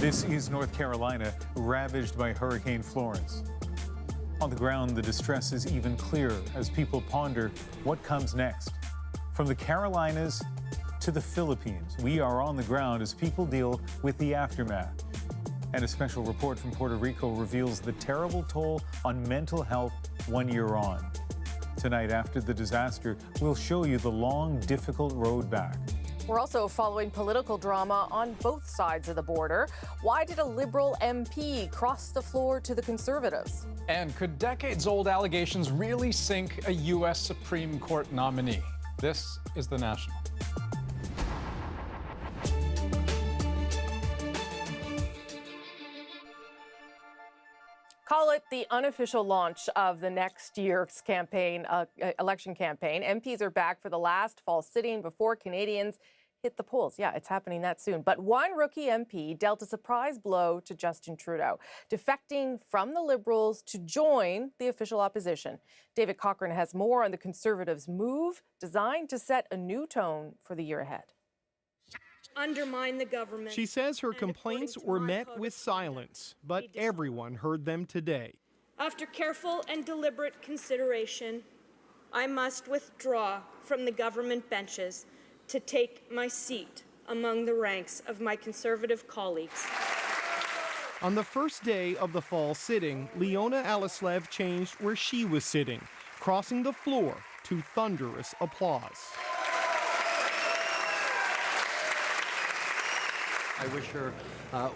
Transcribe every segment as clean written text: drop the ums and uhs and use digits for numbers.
This is North Carolina, ravaged by Hurricane Florence. On the ground, the distress is even clearer as people ponder what comes next. From the Carolinas to the Philippines, we are on the ground as people deal with the aftermath. And a special report from Puerto Rico reveals the terrible toll on mental health 1 year on. Tonight, after the disaster, we'll show you the long, difficult road back. We're also following political drama on both sides of the border. Why did a Liberal MP cross the floor to the Conservatives? And could decades-old allegations really sink a U.S. Supreme Court nominee? This is The National. Call it the unofficial launch of the next year's campaign, election campaign. MPs are back for the last fall sitting before Canadians hit the polls. Yeah, it's happening that soon. But one rookie MP dealt a surprise blow to Justin Trudeau, defecting from the Liberals to join the official opposition. David Cochrane has more on the Conservatives' move designed to set a new tone for the year ahead. Undermine the government. She says her complaints were met with silence, but everyone heard them today. After careful and deliberate consideration, I must withdraw from the government benches to take my seat among the ranks of my Conservative colleagues. On the first day of the fall sitting, Leona Alislev changed where she was sitting, crossing the floor to thunderous applause. I wish her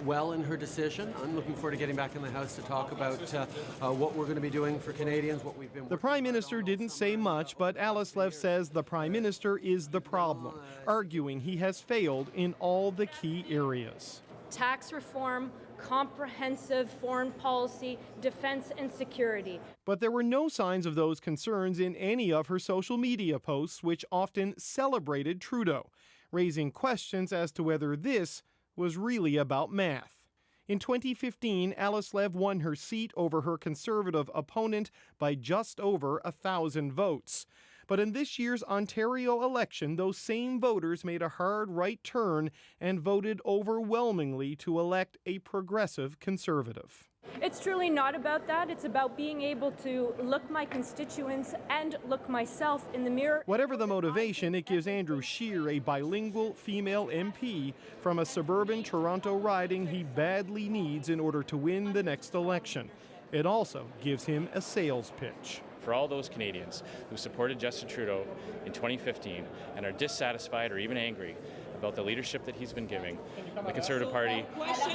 well in her decision. I'm looking forward to getting back in the House to talk about what we're going to be doing for Canadians, what we've been. The Prime Minister didn't say much, but Alislev says the Prime Minister is the problem, arguing he has failed in all the key areas. Tax reform, comprehensive foreign policy, defense and security. But there were no signs of those concerns in any of her social media posts, which often celebrated Trudeau, raising questions as to whether this was really about math. In 2015, Alislev won her seat over her Conservative opponent by just over 1,000 votes. But in this year's Ontario election, those same voters made a hard right turn and voted overwhelmingly to elect a progressive Conservative. It's truly not about that. It's about being able to look my constituents and look myself in the mirror. Whatever the motivation, it gives Andrew Scheer a bilingual female MP from a suburban Toronto riding he badly needs in order to win the next election. It also gives him a sales pitch. For all those Canadians who supported Justin Trudeau in 2015 and are dissatisfied or even angry about the leadership that he's been giving, the Conservative Party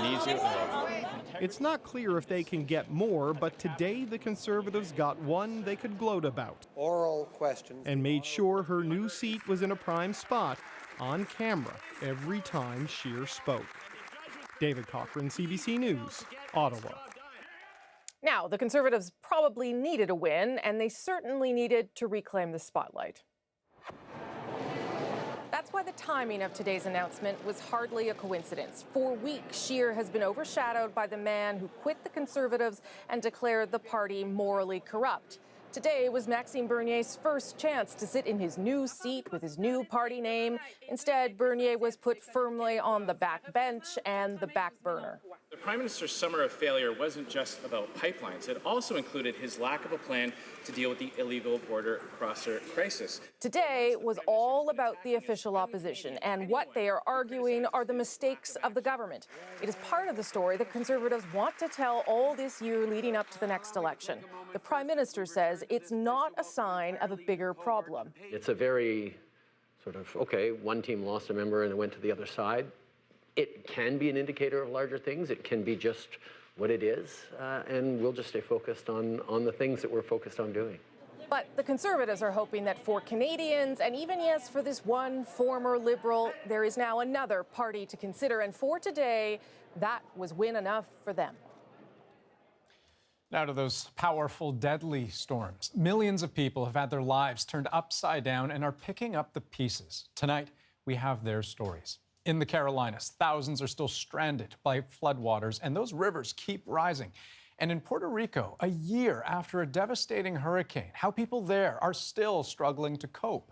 needs you. It's not clear if they can get more, but today the Conservatives got one they could gloat about. Oral questions. And made sure her new seat was in a prime spot on camera every time Scheer spoke. David Cochrane, CBC News, Ottawa. Now, the Conservatives probably needed a win, and they certainly needed to reclaim the spotlight. That's why the timing of today's announcement was hardly a coincidence. For weeks, Scheer has been overshadowed by the man who quit the Conservatives and declared the party morally corrupt. Today was Maxime Bernier's first chance to sit in his new seat with his new party name. Instead, Bernier was put firmly on the back bench and the back burner. The Prime Minister's summer of failure wasn't just about pipelines. It also included his lack of a plan to deal with the illegal border crosser crisis. Today was all about the official opposition, and what they are arguing are the mistakes of the government. It is part of the story that Conservatives want to tell all this year leading up to the next election. The Prime Minister says it's not a sign of a bigger problem. It's a very sort of, okay, one team lost a member and it went to the other side. It can be an indicator of larger things. It can be just what it is, and we'll just stay focused on the things that we're focused on doing. But the Conservatives are hoping that for Canadians, and even, yes, for this one former Liberal, there is now another party to consider. And for today, that was win enough for them. Now to those powerful, deadly storms. Millions of people have had their lives turned upside down and are picking up the pieces. Tonight, we have their stories. In the Carolinas, thousands are still stranded by floodwaters, and those rivers keep rising. And in Puerto Rico, a year after a devastating hurricane, how people there are still struggling to cope.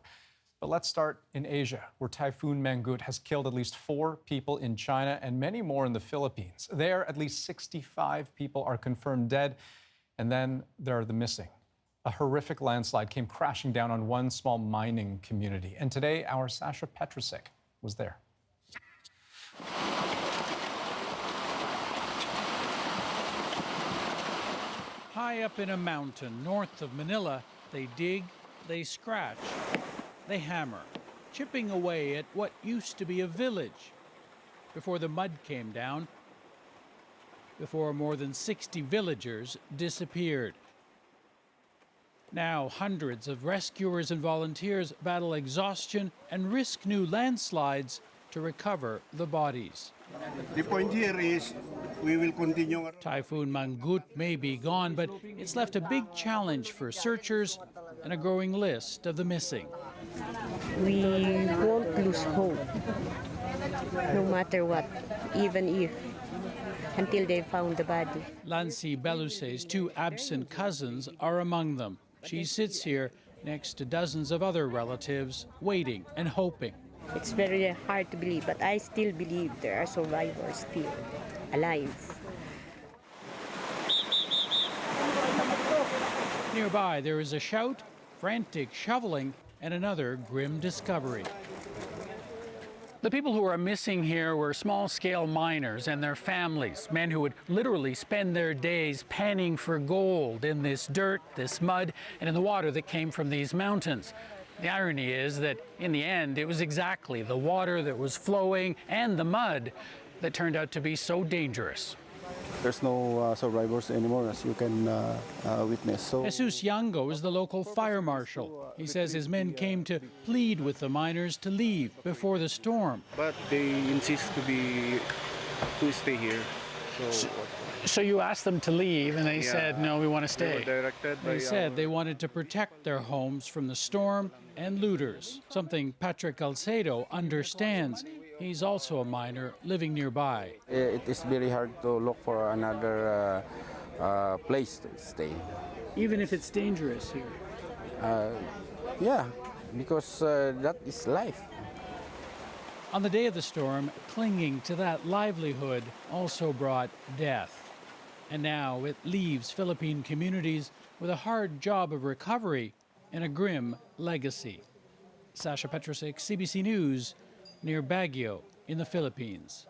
But let's start in Asia, where Typhoon Mangkhut has killed at least 4 people in China and many more in the Philippines. There, at least 65 people are confirmed dead, and then there are the missing. A horrific landslide came crashing down on one small mining community. And today, our Sasha Petrusek was there. High up in a mountain north of Manila, they dig, they scratch, they hammer, chipping away at what used to be a village before the mud came down, before more than 60 villagers disappeared. Now hundreds of rescuers and volunteers battle exhaustion and risk new landslides to recover the bodies. The point here is we will continue. Typhoon Mangkhut may be gone, but it's left a big challenge for searchers and a growing list of the missing. We won't lose hope, no matter what, even if, until they found the body. Lancy Belusse's 2 absent cousins are among them. She sits here next to dozens of other relatives, waiting and hoping. It's very hard to believe, but I still believe there are survivors still alive. Nearby, there is a shout, frantic shoveling, and another grim discovery. The people who are missing here were small-scale miners and their families, men who would literally spend their days panning for gold in this dirt, this mud, and in the water that came from these mountains. The irony is that, in the end, it was exactly the water that was flowing and the mud that turned out to be so dangerous. There's no survivors anymore, as you can witness. So Jesus Yango is the local fire marshal. He says his men came to plead with the miners to leave before the storm. but they insist to stay here. So you asked them to leave, and they said, no, we want to They were stay. directed by They said they wanted to protect their homes from the storm and looters, something Patrick Alcedo understands. He's also a miner living nearby. It is very hard to look for another place to stay. Even if it's dangerous here. Yeah, because that is life. On the day of the storm, clinging to that livelihood also brought death. And now it leaves Philippine communities with a hard job of recovery and a grim legacy. Sasha Petrusek, CBC News, near Baguio in the Philippines.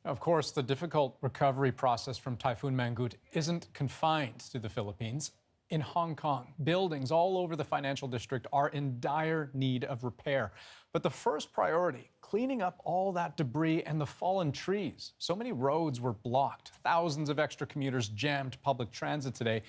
Of course, the difficult recovery process from Typhoon Mangkhut isn't confined to the Philippines. In Hong Kong, buildings all over the financial district are in dire need of repair. But the first priority, cleaning up all that debris and the fallen trees. So many roads were blocked. Thousands of extra commuters jammed public transit today.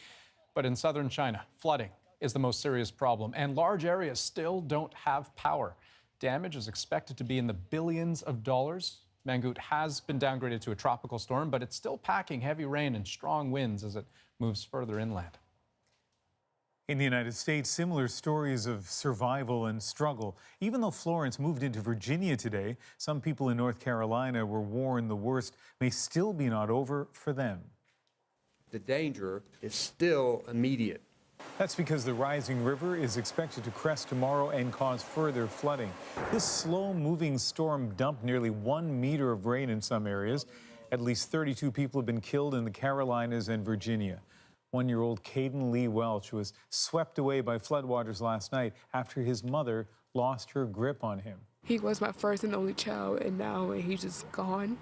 But in southern China, flooding is the most serious problem, and large areas still don't have power. Damage is expected to be in the billions of dollars. Mangkhut has been downgraded to a tropical storm, but it's still packing heavy rain and strong winds as it moves further inland. In the United States, similar stories of survival and struggle. Even though Florence moved into Virginia today, some people in North Carolina were warned the worst may still be not over for them. The danger is still immediate. That's because the rising river is expected to crest tomorrow and cause further flooding. This slow-moving storm dumped nearly 1 meter of rain in some areas. At least 32 people have been killed in the Carolinas and Virginia. 1-year-old Caden Lee Welch was swept away by floodwaters last night after his mother lost her grip on him. He was my first and only child, and now he's just gone.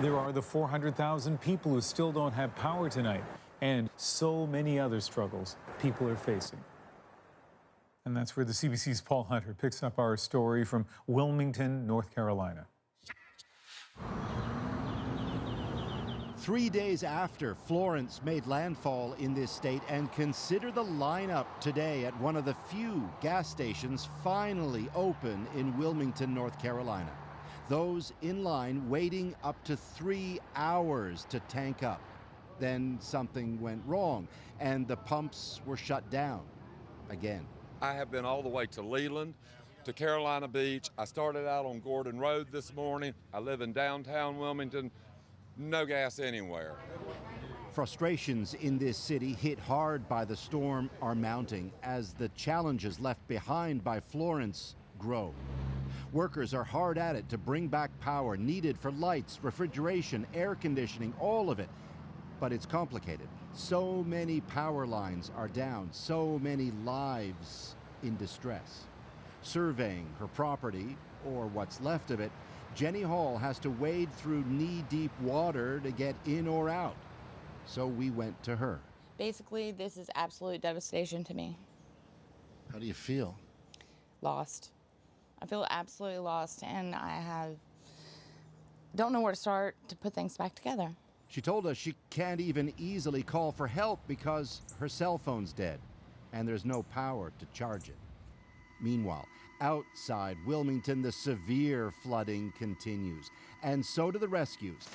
There are the 400,000 people who still don't have power tonight, and so many other struggles people are facing. And that's where the CBC's Paul Hunter picks up our story from Wilmington, North Carolina. 3 days after Florence made landfall in this state, and consider the lineup today at one of the few gas stations finally open in Wilmington, North Carolina. Those in line waiting up to 3 hours to tank up. Then something went wrong, and the pumps were shut down again. I have been all the way to Leland, to Carolina Beach. I started out on Gordon Road this morning. I live in downtown Wilmington. No gas anywhere. Frustrations in this city hit hard by the storm are mounting as the challenges left behind by Florence grow. Workers are hard at it to bring back power needed for lights, refrigeration, air conditioning, all of it. But it's complicated. So many power lines are down, so many lives in distress. Surveying her property, or what's left of it, Jenny Hall has to wade through knee-deep water to get in or out. So we went to her. Basically, this is absolute devastation to me. How do you feel? Lost. I feel absolutely lost, and don't know where to start to put things back together. She told us she can't even easily call for help because her cell phone's dead and there's no power to charge it. Meanwhile, outside Wilmington, the severe flooding continues, and so do the rescues.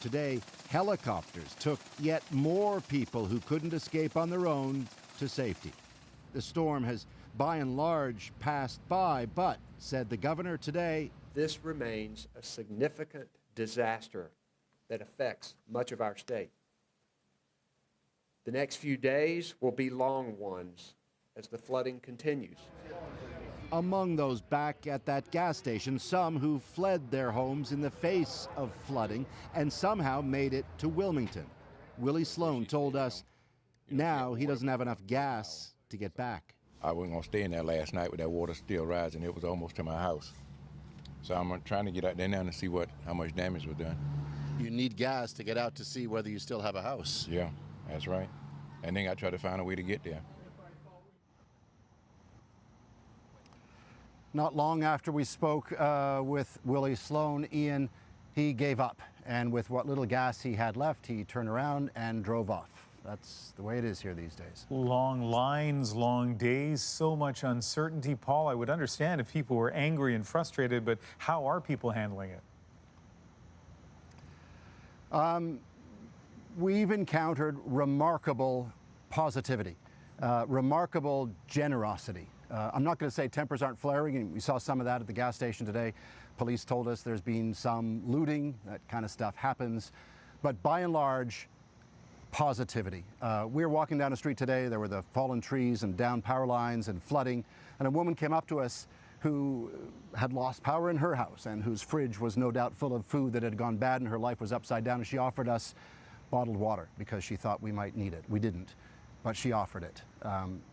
Today, helicopters took yet more people who couldn't escape on their own to safety. The storm has, by and large, passed by, but, said the governor today, this remains a significant disaster that affects much of our state. The next few days will be long ones as the flooding continues. Among those back at that gas station, some who fled their homes in the face of flooding and somehow made it to Wilmington. Willie Sloan told us now he doesn't have enough gas to get back. I wasn't going to stay in there last night with that water still rising. It was almost to my house. So I'm trying to get out there now to see how much damage was done. You need gas to get out to see whether you still have a house. Yeah, that's right. And then I try to find a way to get there. Not long after we spoke with Willie Sloan, Ian, he gave up. And with what little gas he had left, he turned around and drove off. That's the way it is here these days. Long lines, long days, so much uncertainty. Paul, I would understand if people were angry and frustrated, but how are people handling it? We've encountered remarkable positivity, remarkable generosity. I'm not going to say tempers aren't flaring, and we saw some of that at the gas station today. Police told us there's been some looting, that kind of stuff happens. But by and large, positivity. We were walking down the street today, there were the fallen trees and down power lines and flooding, and a woman came up to us who had lost power in her house and whose fridge was no doubt full of food that had gone bad and her life was upside down, and she offered us bottled water because she thought we might need it. We didn't, but she offered it.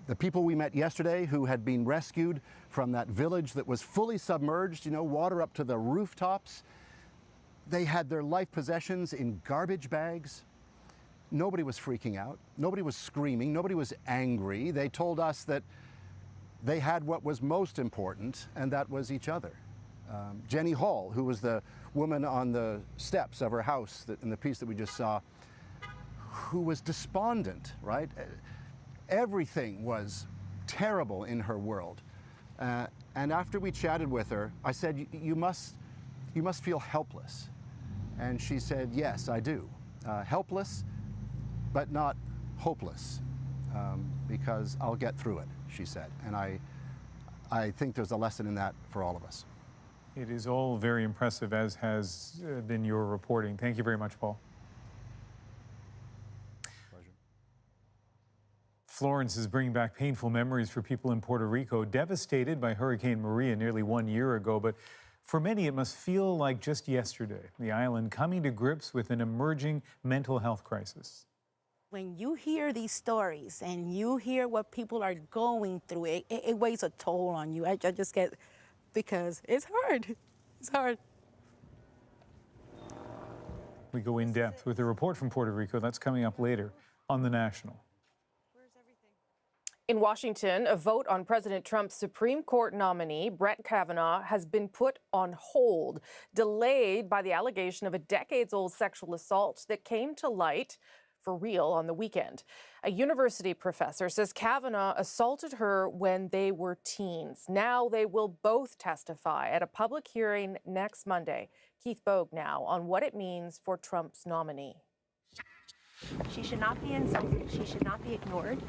The people we met yesterday who had been rescued from that village that was fully submerged, water up to the rooftops, they had their life possessions in garbage bags. Nobody was freaking out. Nobody was screaming. Nobody was angry. They told us that they had what was most important, and that was each other. Jenny Hall, who was the woman on the steps of her house in the piece that we just saw, who was despondent, right? Everything was terrible in her world. And after we chatted with her, I said, you must feel helpless. And she said, yes, I do. Helpless, but not hopeless, because I'll get through it, she said. And I think there's a lesson in that for all of us. It is all very impressive, as has been your reporting. Thank you very much, Paul. Pleasure. Florence is bringing back painful memories for people in Puerto Rico, devastated by Hurricane Maria nearly 1 year ago. But for many, it must feel like just yesterday, the island coming to grips with an emerging mental health crisis. When you hear these stories and you hear what people are going through, it weighs a toll on you. I just get, because it's hard. It's hard. We go in depth with a report from Puerto Rico. That's coming up later on The National. In Washington, a vote on President Trump's Supreme Court nominee, Brett Kavanaugh, has been put on hold, delayed by the allegation of a decades-old sexual assault that came to light for real on the weekend. A university professor says Kavanaugh assaulted her when they were teens. Now they will both testify at a public hearing next Monday. Keith Bogue now on what it means for Trump's nominee. She should not be insulted. She should not be ignored.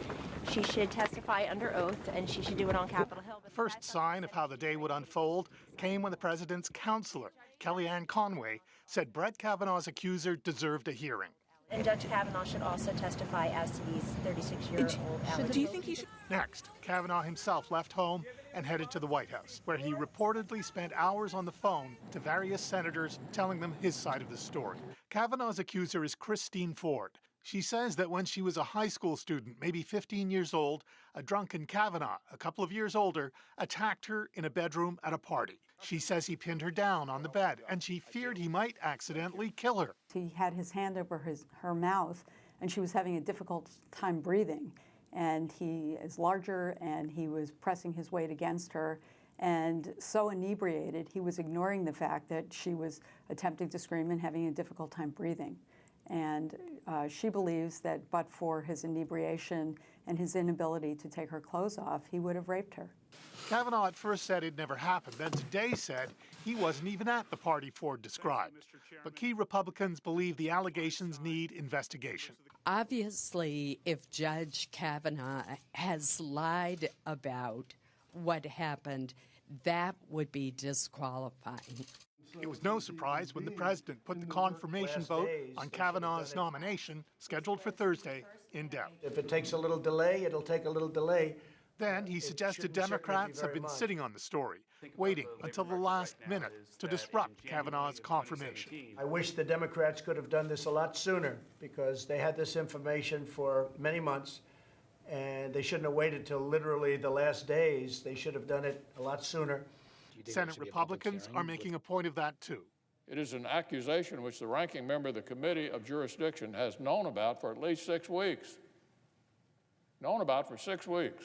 She should testify under oath, and she should do it on Capitol Hill. The first sign of how the day would unfold came when the president's counselor, Kellyanne Conway, said Brett Kavanaugh's accuser deserved a hearing. And Judge Kavanaugh should also testify as to these 36-year-old allegations. Do you think he should? Next, Kavanaugh himself left home and headed to the White House, where he reportedly spent hours on the phone to various senators telling them his side of the story. Kavanaugh's accuser is Christine Ford. She says that when she was a high school student, maybe 15 years old, a drunken Kavanaugh, a couple of years older, attacked her in a bedroom at a party. She says he pinned her down on the bed, and she feared he might accidentally kill her. He had his hand over her mouth, and she was having a difficult time breathing. And he is larger, and he was pressing his weight against her. And so inebriated, he was ignoring the fact that she was attempting to scream and having a difficult time breathing. And she believes that but for his inebriation and his inability to take her clothes off, he would have raped her. Kavanaugh at first said it never happened, then today said he wasn't even at the party Ford described. But key Republicans believe the allegations need investigation. Obviously, if Judge Kavanaugh has lied about what happened, that would be disqualifying. It was no surprise when the president put the confirmation vote on Kavanaugh's nomination, scheduled for Thursday, in doubt. If it takes a little delay, it'll take a little delay. Then he suggested Democrats have been sitting on the story, waiting until the last minute to disrupt Kavanaugh's confirmation. I wish the Democrats could have done this a lot sooner, because they had this information for many months, and they shouldn't have waited till literally the last days. They should have done it a lot sooner. Senate Republicans are making a point of that, too. It is an accusation which the ranking member of the Committee of Jurisdiction has known about for at least 6 weeks. Known about for 6 weeks.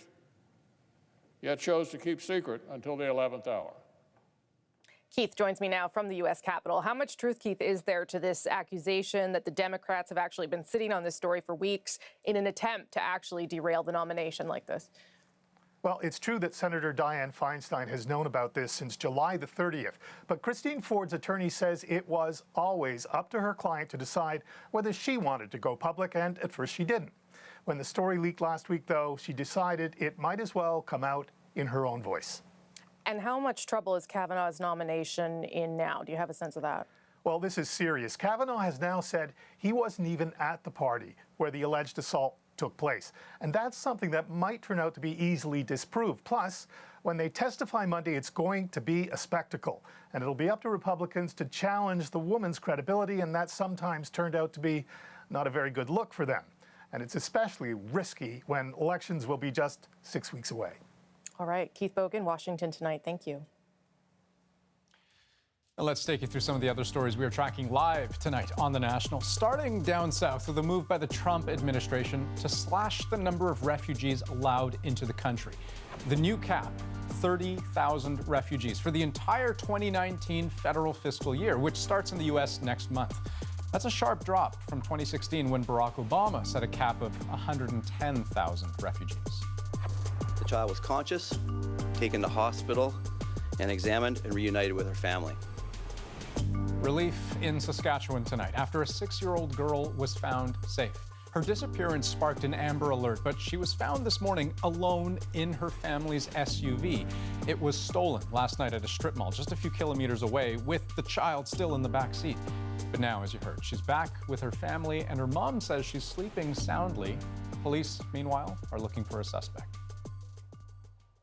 Yet chose to keep secret until the 11th hour. Keith joins me now from the U.S. Capitol. How much truth, Keith, is there to this accusation that the Democrats have actually been sitting on this story for weeks in an attempt to actually derail the nomination like this? Well, it's true that Senator Dianne Feinstein has known about this since July the 30th. But Christine Ford's attorney says it was always up to her client to decide whether she wanted to go public, and at first she didn't. When the story leaked last week, though, she decided it might as well come out in her own voice. And how much trouble is Kavanaugh's nomination in now? Do you have a sense of that? Well, this is serious. Kavanaugh has now said he wasn't even at the party where the alleged assault took place. And that's something that might turn out to be easily disproved. Plus, when they testify Monday, it's going to be a spectacle. And it'll be up to Republicans to challenge the woman's credibility, and that sometimes turned out to be not a very good look for them. And it's especially risky when elections will be just 6 weeks away. All right, Keith Bogan, Washington Tonight. Thank you. Let's take you through some of the other stories we are tracking live tonight on The National. Starting down south with a move by the Trump administration to slash the number of refugees allowed into the country. The new cap, 30,000 refugees for the entire 2019 federal fiscal year, which starts in the U.S. next month. That's a sharp drop from 2016 when Barack Obama set a cap of 110,000 refugees. The child was conscious, taken to hospital, and examined and reunited with her family. Relief in Saskatchewan tonight after a 6-year-old girl was found safe. Her disappearance sparked an Amber Alert, but she was found this morning alone in her family's SUV. It was stolen last night at a strip mall just a few kilometers away with the child still in the back seat. But now, as you heard, she's back with her family and her mom says she's sleeping soundly. Police, meanwhile, are looking for a suspect.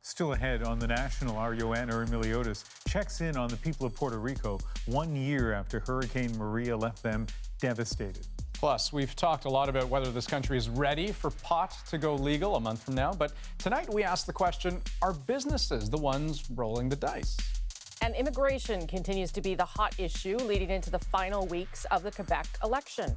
Still ahead on The National, our Joanna Emiliotis checks in on the people of Puerto Rico 1 year after Hurricane Maria left them devastated. Plus, we've talked a lot about whether this country is ready for pot to go legal a month from now. But tonight we ask the question, are businesses the ones rolling the dice? And immigration continues to be the hot issue leading into the final weeks of the Quebec election.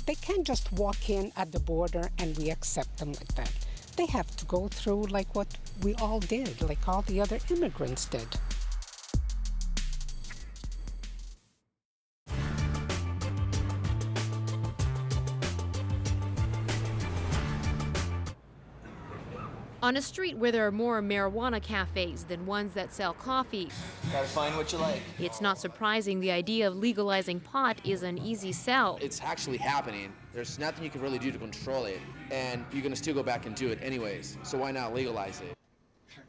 They can't just walk in at the border and we accept them like that. They have to go through like what we all did, like all the other immigrants did. On a street where there are more marijuana cafes than ones that sell coffee. Gotta find what you like. It's not surprising the idea of legalizing pot is an easy sell. It's actually happening. There's nothing you can really do to control it, and you're gonna still go back and do it anyways, so why not legalize it?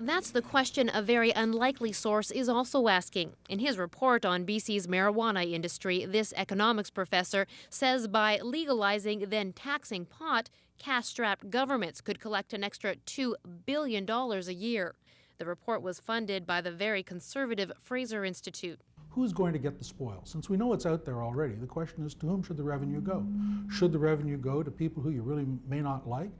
That's the question a very unlikely source is also asking. In his report on BC's marijuana industry, this economics professor says by legalizing, then taxing pot, cash-strapped governments could collect an extra $2 billion a year. The report was funded by the very conservative Fraser Institute. Who's going to get the spoil? Since we know it's out there already, the question is, to whom should the revenue go? Should the revenue go to people who you really may not like,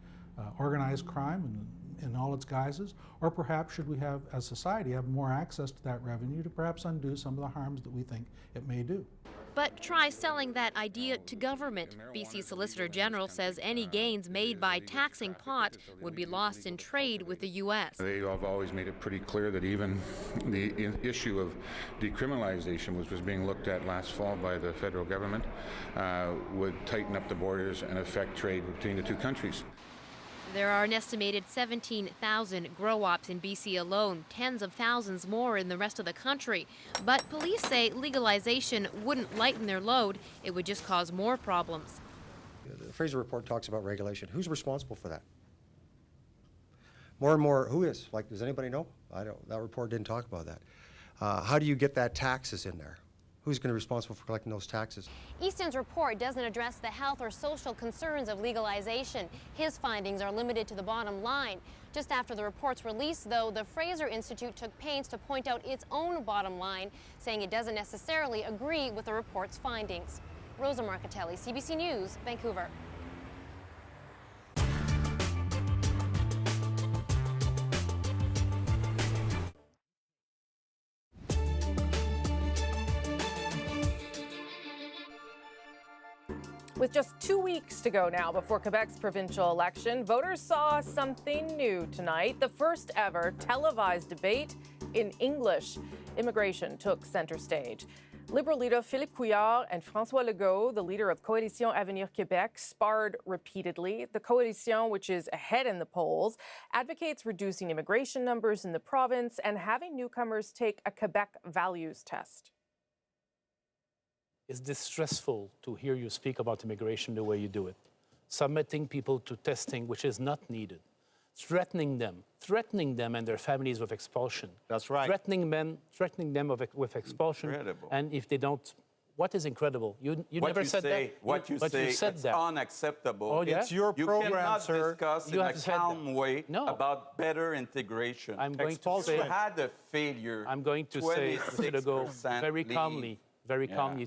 organized crime in all its guises, or perhaps should we have, as society, have more access to that revenue to perhaps undo some of the harms that we think it may do? But try selling that idea to government. BC Solicitor General says any gains made by taxing pot would be lost in trade with the U.S. They have always made it pretty clear that even the issue of decriminalization, which was being looked at last fall by the federal government, would tighten up the borders and affect trade between the two countries. There are an estimated 17,000 grow-ops in BC alone, tens of thousands more in the rest of the country. But police say legalization wouldn't lighten their load, it would just cause more problems. The Fraser report talks about regulation. Who's responsible for that? More and more, who is? Like, does anybody know? I don't. That report didn't talk about that. How do you get that taxes in there? Who's going to be responsible for collecting those taxes? Easton's report doesn't address the health or social concerns of legalization. His findings are limited to the bottom line. Just after the report's release, though, the Fraser Institute took pains to point out its own bottom line, saying it doesn't necessarily agree with the report's findings. Rosa Marcatelli, CBC News, Vancouver. With just 2 weeks to go now before Quebec's provincial election, voters saw something new tonight. The first ever televised debate in English. Immigration took center stage. Liberal leader Philippe Couillard and François Legault, the leader of Coalition Avenir Québec, sparred repeatedly. The coalition, which is ahead in the polls, advocates reducing immigration numbers in the province and having newcomers take a Quebec values test. It's distressful to hear you speak about immigration the way you do it. Submitting people to testing which is not needed. Threatening them and their families with expulsion. That's right. Threatening them with expulsion. Incredible. And if they don't, what is incredible? You never said that. What you say is unacceptable. Oh, yeah? It's your program, You cannot discuss in a calm way No. about better integration. I'm going to say, you had a failure. I'm going to say, Mr. Legault, very leave. calmly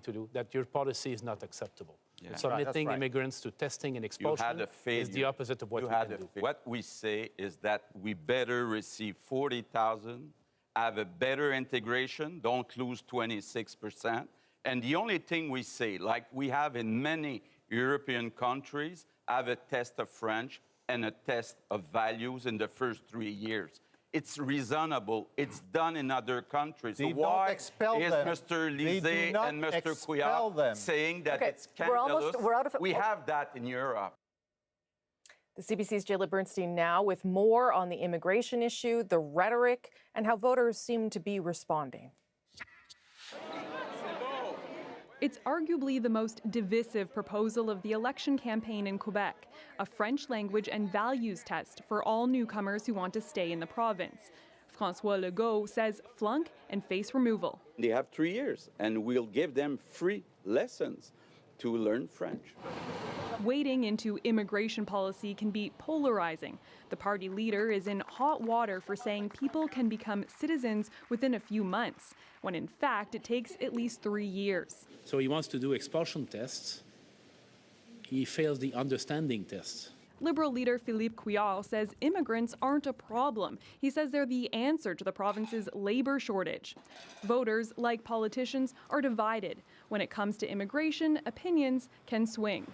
to do that your policy is not acceptable. Yeah. Submitting Right. immigrants to testing and expulsion is the opposite of what we can do. What we say is that we better receive 40,000, have a better integration, don't lose 26%. And the only thing we say, like we have in many European countries, have a test of French and a test of values in the first 3 years. It's reasonable. It's done in other countries. They so why don't expel is them. Mr. They do Lisée not and Mr. expel Couillard them. saying that Okay, it's scandalous? we're out of- We have that in Europe. The CBC's Jayla Bernstein now with more on the immigration issue, the rhetoric, and how voters seem to be responding. It's arguably the most divisive proposal of the election campaign in Quebec, a French language and values test for all newcomers who want to stay in the province. François Legault says flunk and face removal. They have 3 years, and we'll give them free lessons to learn French. Wading into immigration policy can be polarizing. The party leader is in hot water for saying people can become citizens within a few months, when in fact it takes at least 3 years. So he wants to do expulsion tests. He fails the understanding tests. Liberal leader Philippe Couillard says immigrants aren't a problem. He says they're the answer to the province's labor shortage. Voters, like politicians, are divided. When it comes to immigration, opinions can swing.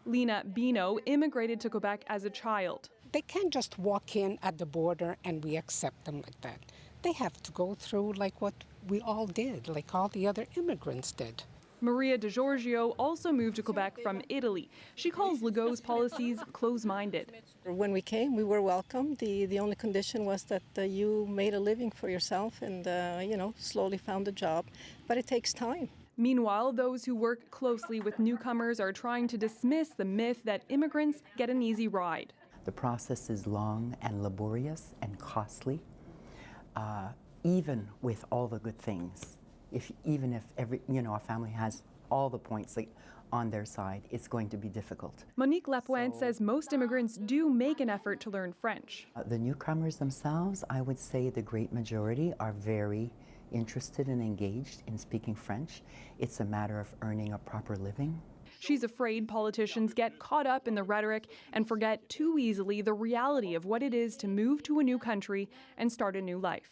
Lena Bino immigrated to Quebec as a child. They can't just walk in at the border and we accept them like that. They have to go through like what we all did, like all the other immigrants did. Maria Di Giorgio also moved to Quebec from Italy. She calls Legault's policies close-minded. When we came, we were welcome. The only condition was that you made a living for yourself and, slowly found a job. But it takes time. Meanwhile, those who work closely with newcomers are trying to dismiss the myth that immigrants get an easy ride. The process is long and laborious and costly, even with all the good things. Even if a family has all the points on their side, it's going to be difficult. Monique Lepointe says most immigrants do make an effort to learn French. The newcomers themselves, I would say the great majority are very interested and engaged in speaking French. It's a matter of earning a proper living. She's afraid politicians get caught up in the rhetoric and forget too easily the reality of what it is to move to a new country and start a new life.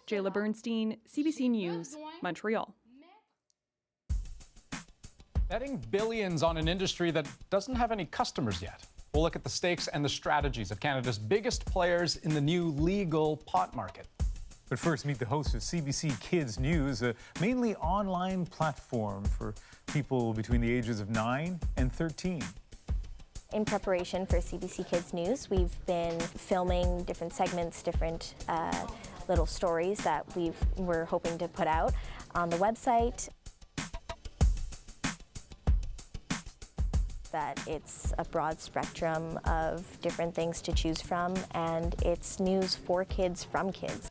Jayla Bernstein, CBC News, Montreal. Betting billions on an industry that doesn't have any customers yet. We'll look at the stakes and the strategies of Canada's biggest players in the new legal pot market. But first, meet the host of CBC Kids News, a mainly online platform for people between the ages of 9 and 13. In preparation for CBC Kids News, we've been filming different segments, different little stories that we're hoping to put out on the website. That it's a broad spectrum of different things to choose from, and it's news for kids from kids.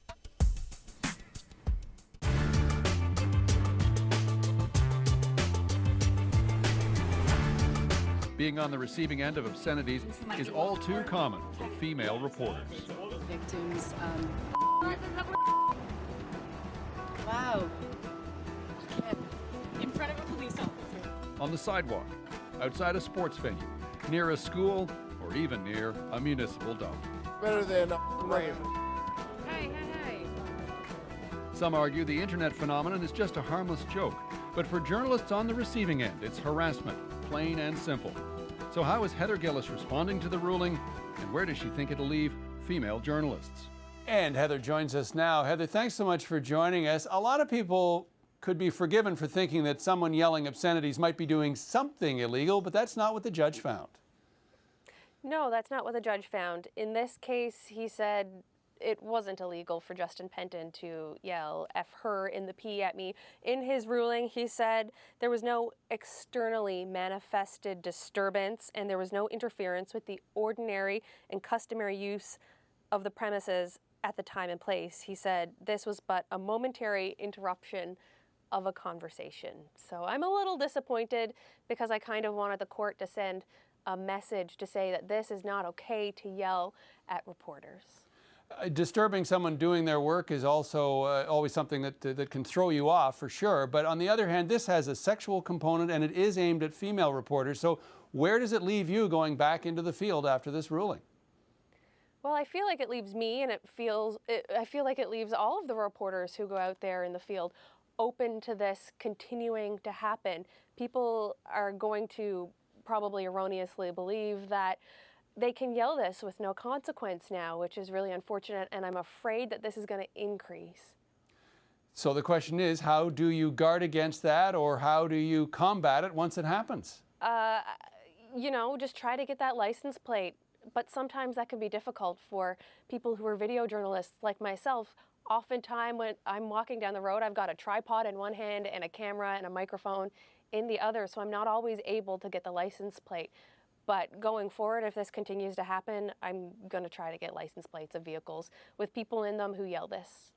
Being on the receiving end of obscenities is all too common for female reporters. Victims, wow. In front of a police officer. On the sidewalk, outside a sports venue, near a school, or even near a municipal dump. Better than rain. Hey. Some argue the internet phenomenon is just a harmless joke, but for journalists on the receiving end, it's harassment, plain and simple. So how is Heather Gillis responding to the ruling, and where does she think it'll leave female journalists? And Heather joins us now. Heather, thanks so much for joining us. A lot of people could be forgiven for thinking that someone yelling obscenities might be doing something illegal, but that's not what the judge found. No, that's not what the judge found. In this case, he said it wasn't illegal for Justin Penton to yell F her in the P at me. In his ruling, he said there was no externally manifested disturbance and there was no interference with the ordinary and customary use of the premises at the time and place. He said this was but a momentary interruption of a conversation. So I'm a little disappointed because I kind of wanted the court to send a message to say that this is not okay to yell at reporters. Disturbing someone doing their work is also always something that can throw you off, for sure. But on the other hand, this has a sexual component and it is aimed at female reporters. So where does it leave you going back into the field after this ruling? Well, I feel like it leaves me, and I feel like it leaves all of the reporters who go out there in the field open to this continuing to happen. People are going to probably erroneously believe that they can yell this with no consequence now, which is really unfortunate, and I'm afraid that this is going to increase. So the question is, how do you guard against that, or how do you combat it once it happens? Just try to get that license plate. But sometimes that can be difficult for people who are video journalists like myself. Oftentimes when I'm walking down the road, I've got a tripod in one hand and a camera and a microphone in the other, so I'm not always able to get the license plate. But going forward, if this continues to happen, I'm going to try to get license plates of vehicles with people in them who yell this.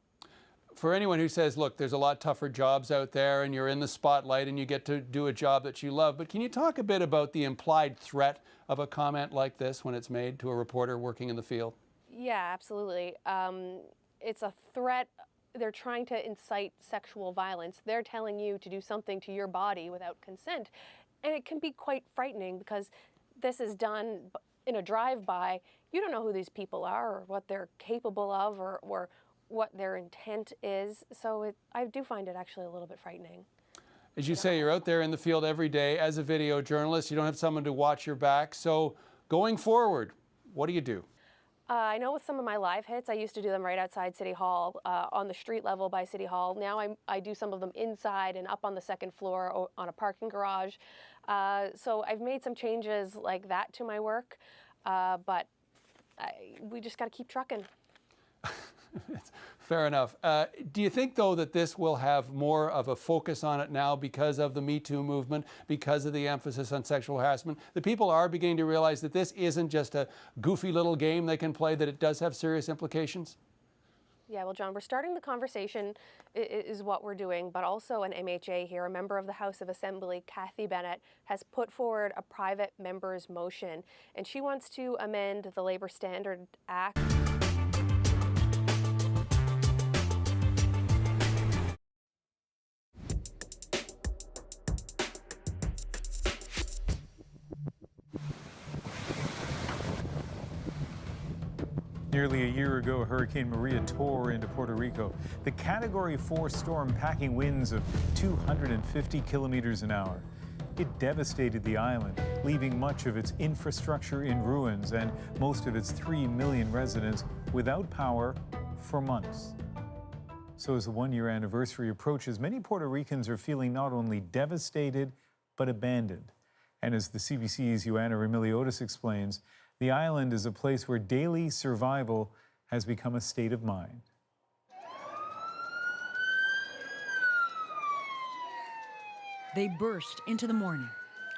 For anyone who says, look, there's a lot tougher jobs out there and you're in the spotlight and you get to do a job that you love, but can you talk a bit about the implied threat of a comment like this when it's made to a reporter working in the field? Yeah, absolutely. It's a threat. They're trying to incite sexual violence. They're telling you to do something to your body without consent. And it can be quite frightening because this is done in a drive-by. You don't know who these people are or what they're capable of or what their intent is. So I do find it actually a little bit frightening. As you say, you're out there in the field every day as a video journalist. You don't have someone to watch your back. So going forward, what do you do? I know with some of my live hits, I used to do them right outside City Hall, on the street level by City Hall. Now I do some of them inside and up on the second floor or on a parking garage. So I've made some changes like that to my work, but we just got to keep trucking. Fair enough. Do you think, though, that this will have more of a focus on it now because of the Me Too movement, because of the emphasis on sexual harassment? The people are beginning to realize that this isn't just a goofy little game they can play, that it does have serious implications? Yeah, well, John, we're starting the conversation is what we're doing, but also an MHA here, a member of the House of Assembly, Kathy Bennett, has put forward a private member's motion, and she wants to amend the Labor Standard Act. Nearly a year ago, Hurricane Maria tore into Puerto Rico. The Category 4 storm packing winds of 250 kilometers an hour. It devastated the island, leaving much of its infrastructure in ruins and most of its 3 million residents without power for months. So as the one-year anniversary approaches, many Puerto Ricans are feeling not only devastated, but abandoned. And as the CBC's Joanna Remiliotis explains, the island is a place where daily survival has become a state of mind. They burst into the morning,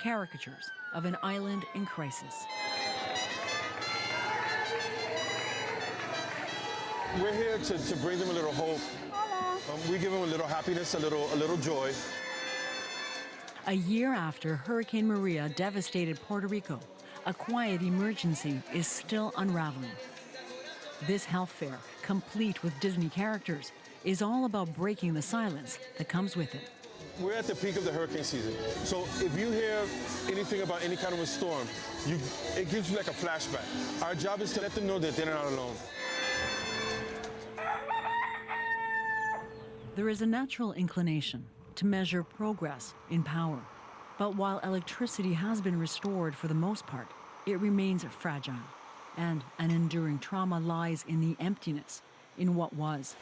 caricatures of an island in crisis. We're here to bring them a little hope. We give them a little happiness, a little joy. A year after Hurricane Maria devastated Puerto Rico, a quiet emergency is still unraveling. This health fair, complete with Disney characters, is all about breaking the silence that comes with it. We're at the peak of the hurricane season. So if you hear anything about any kind of a storm, it gives you like a flashback. Our job is to let them know that they're not alone. There is a natural inclination to measure progress in power. But while electricity has been restored for the most part, it remains fragile, and an enduring trauma lies in the emptiness in what was.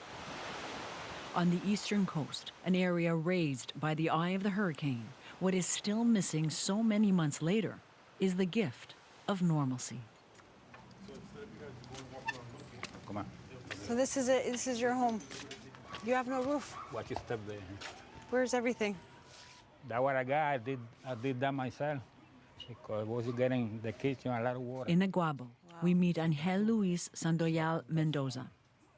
On the eastern coast, an area razed by the eye of the hurricane, what is still missing so many months later is the gift of normalcy. Come on. So this is your home. You have no roof. Watch your step there. Where's everything? That's what I got. I did that myself because I was getting the kitchen a lot of water. In Aguabo, we meet Angel Luis Sandoyal Mendoza,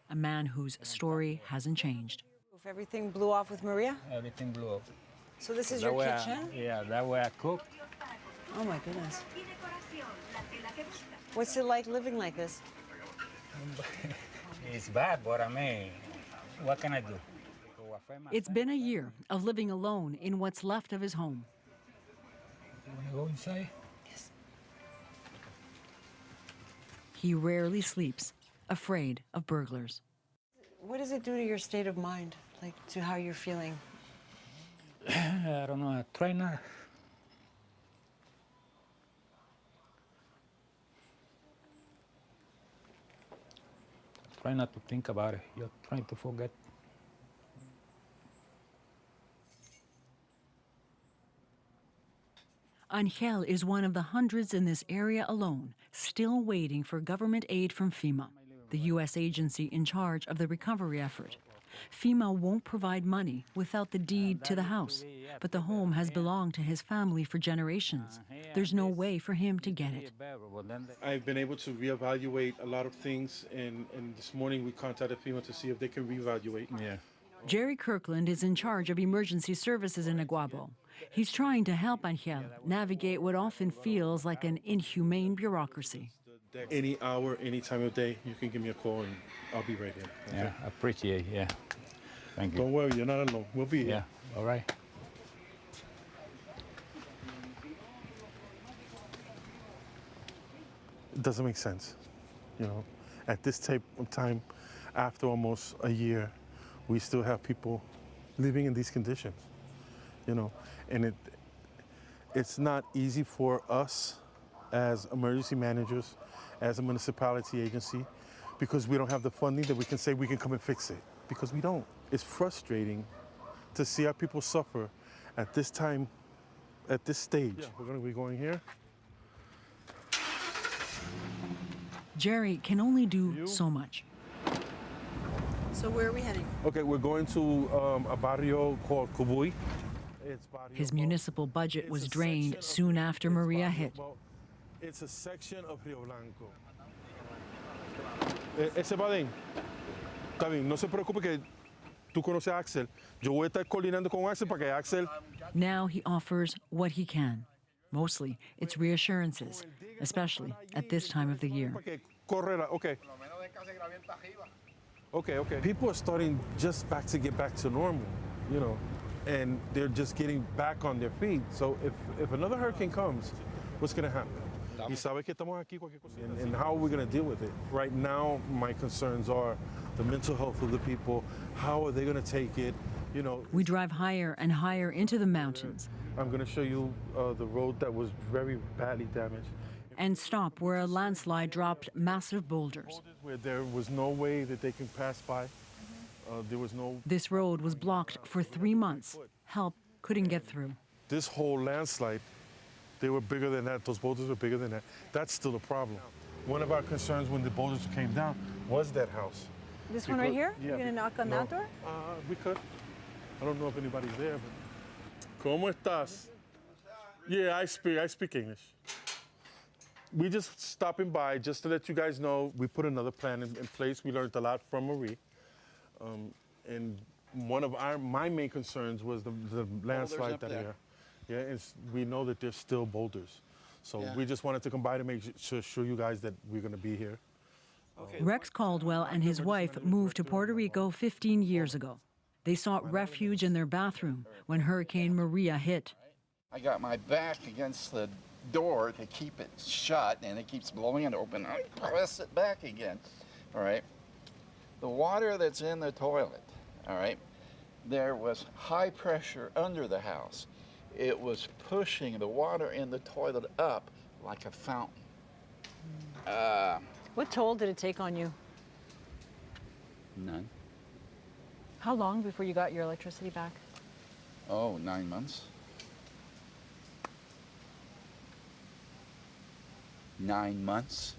a man whose story hasn't changed. If everything blew off with Maria? Everything blew up. So this is your kitchen? Yeah, that way I cook. Oh my goodness. What's it like living like this? It's bad, but I mean, what can I do? It's been a year of living alone in what's left of his home. You want to go inside? Yes. He rarely sleeps, afraid of burglars. What does it do to your state of mind, like to how you're feeling? I don't know. I try not. Try not to think about it. You're trying to forget. Angel is one of the hundreds in this area alone, still waiting for government aid from FEMA, the U.S. agency in charge of the recovery effort. FEMA won't provide money without the deed to the house, but the home has belonged to his family for generations. There's no way for him to get it. I've been able to reevaluate a lot of things, and this morning we contacted FEMA to see if they can reevaluate. Yeah. Jerry Kirkland is in charge of emergency services in Aguabo. He's trying to help Angel navigate what often feels like an inhumane bureaucracy. Any hour, any time of day, you can give me a call and I'll be right here. Okay? Yeah, I appreciate it. Yeah. Thank you. Don't worry, you're not alone. We'll be here. Yeah, all right. It doesn't make sense, you know. At this type of time, after almost a year, we still have people living in these conditions, you know. And it's not easy for us as emergency managers, as a municipality agency, because we don't have the funding that we can say we can come and fix it, because we don't. It's frustrating to see our people suffer at this time, at this stage. Yeah, we're gonna be going here. Jerry can only do so much. So where are we heading? Okay, we're going to a barrio called Cubuy. His municipal budget was drained soon after Maria hit. It's a section of Rio Blanco. Ese va bien. Está bien, no se preocupe que tú conoces a Axel. Yo voy a estar coordinando con Axel para que Axel... Now he offers what he can. Mostly, it's reassurances, especially at this time of the year. Okay. Okay. People are starting just to get back to normal, you know, and they're just getting back on their feet. So if another hurricane comes, what's going to happen? And how are we going to deal with it? Right now, my concerns are the mental health of the people. How are they going to take it? You know, we drive higher and higher into the mountains. I'm going to show you the road that was very badly damaged. And stop where a landslide dropped massive boulders. Where there was no way that they can pass by. There was no... This road was blocked for 3 months. Help couldn't get through. This whole landslide, they were bigger than that. Those boulders were bigger than that. That's still a problem. One of our concerns when the boulders came down was that house. This one right here? Yeah, you're going to knock on that door? We could. I don't know if anybody's there, but... ¿Cómo estás? Yeah, I speak English. We just stopping by just to let you guys know we put another plan in place. We learned a lot from Marie. And one of my main concerns was the landslide that here. Yeah, we know that there's still boulders. So we just wanted to come by to make sure you guys that we're going to be here. Rex Caldwell and his wife moved to Puerto Rico 15 years ago. They sought refuge in their bathroom when Hurricane Maria hit. I got my back against the door to keep it shut, and it keeps blowing it open. I press it back again, all right? The water that's in the toilet, all right, there was high pressure under the house. It was pushing the water in the toilet up like a fountain. What toll did it take on you? None. How long before you got your electricity back? Oh, 9 months. 9 months,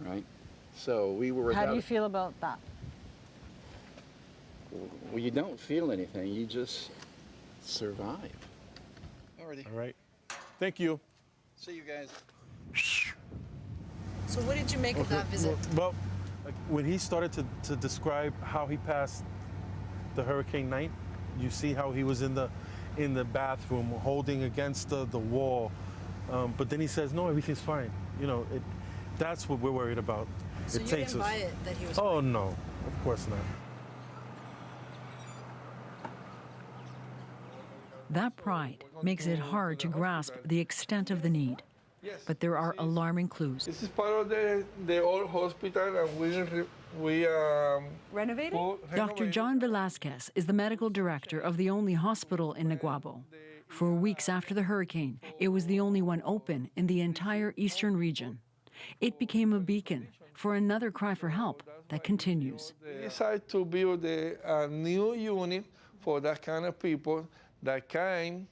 right? So we were without... How do you feel about that? Well, you don't feel anything. You just survive. Alrighty. All right. Thank you. See you guys. So what did you make of that visit? Well, like when he started to describe how he passed the hurricane night, you see how he was in the bathroom holding against the wall. But then he says, no, everything's fine. You know, that's what we're worried about. So you didn't buy it that he was fine? Oh, no, of course not. That pride makes it hard to grasp the extent of the need. But there are alarming clues. This is part of the old hospital, and we renovated? Dr. John Velasquez is the medical director of the only hospital in Naguabo. For weeks after the hurricane, it was the only one open in the entire eastern region. It became a beacon for another cry for help that continues. We decided to build a new unit for that kind of people that came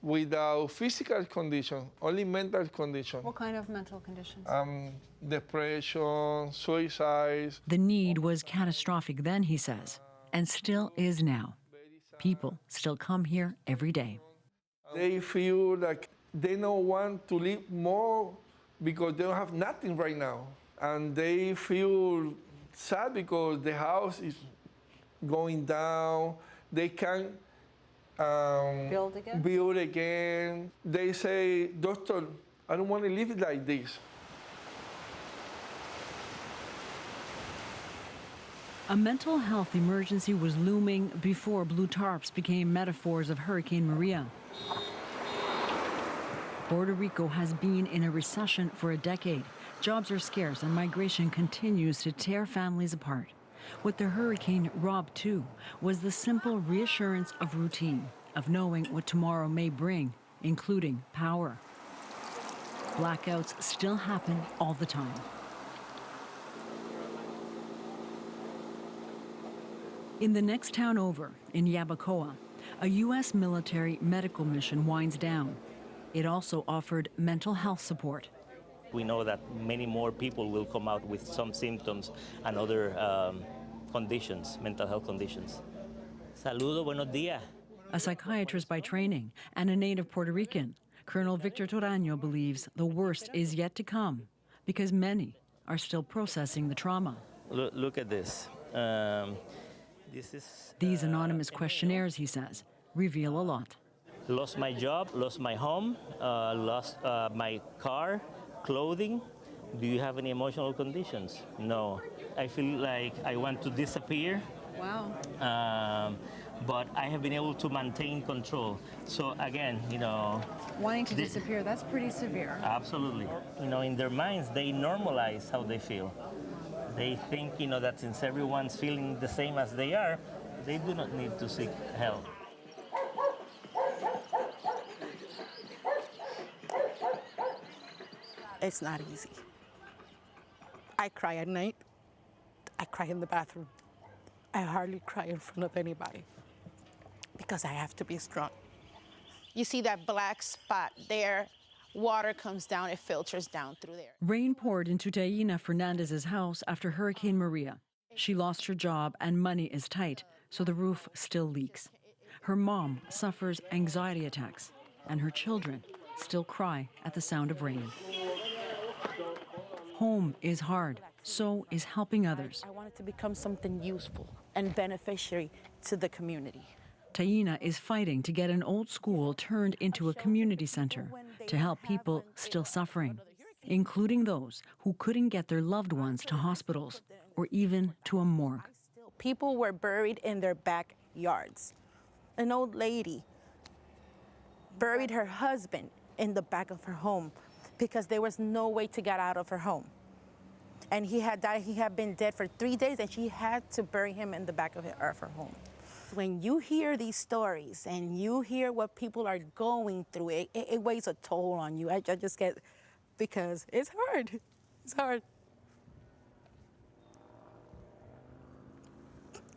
without physical condition, only mental condition. What kind of mental conditions? Depression, suicides. The need was catastrophic then, he says, and still is now. People still come here every day. They feel like they don't want to live more because they don't have nothing right now. And they feel sad because the house is going down. They can't build again. They say, doctor, I don't want to live like this. A mental health emergency was looming before blue tarps became metaphors of Hurricane Maria. Puerto Rico has been in a recession for a decade. Jobs are scarce and migration continues to tear families apart. What the hurricane robbed too was the simple reassurance of routine, of knowing what tomorrow may bring, including power. Blackouts still happen all the time. In the next town over, in Yabacoa, a U.S. military medical mission winds down. It also offered mental health support. We know that many more people will come out with some symptoms and other conditions, mental health conditions. Saludo, buenos días. A psychiatrist by training and a native Puerto Rican, Colonel Victor Toraño believes the worst is yet to come because many are still processing the trauma. Look at this. This is... These anonymous questionnaires, he says, reveal a lot. Lost my job, lost my home, lost my car, clothing. Do you have any emotional conditions? No. I feel like I want to disappear. Wow. But I have been able to maintain control. So again, Wanting to disappear, that's pretty severe. Absolutely. In their minds, they normalize how they feel. They think, that since everyone's feeling the same as they are, they do not need to seek help. It's not easy. I cry at night. I cry in the bathroom. I hardly cry in front of anybody because I have to be strong. You see that black spot there? Water comes down, it filters down through there. Rain poured into Taina Fernandez's house after Hurricane Maria. She lost her job and money is tight, so the roof still leaks. Her mom suffers anxiety attacks, and her children still cry at the sound of rain. Home is hard, so is helping others. I wanted to become something useful and beneficiary to the community. Taina is fighting to get an old school turned into a community center to help people still suffering, including those who couldn't get their loved ones to hospitals or even to a morgue. People were buried in their backyards. An old lady buried her husband in the back of her home because there was no way to get out of her home. And he had died, he had been dead for 3 days, and she had to bury him in the back of her home. When you hear these stories and you hear what people are going through, it weighs a toll on you. I just get, because it's hard. It's hard.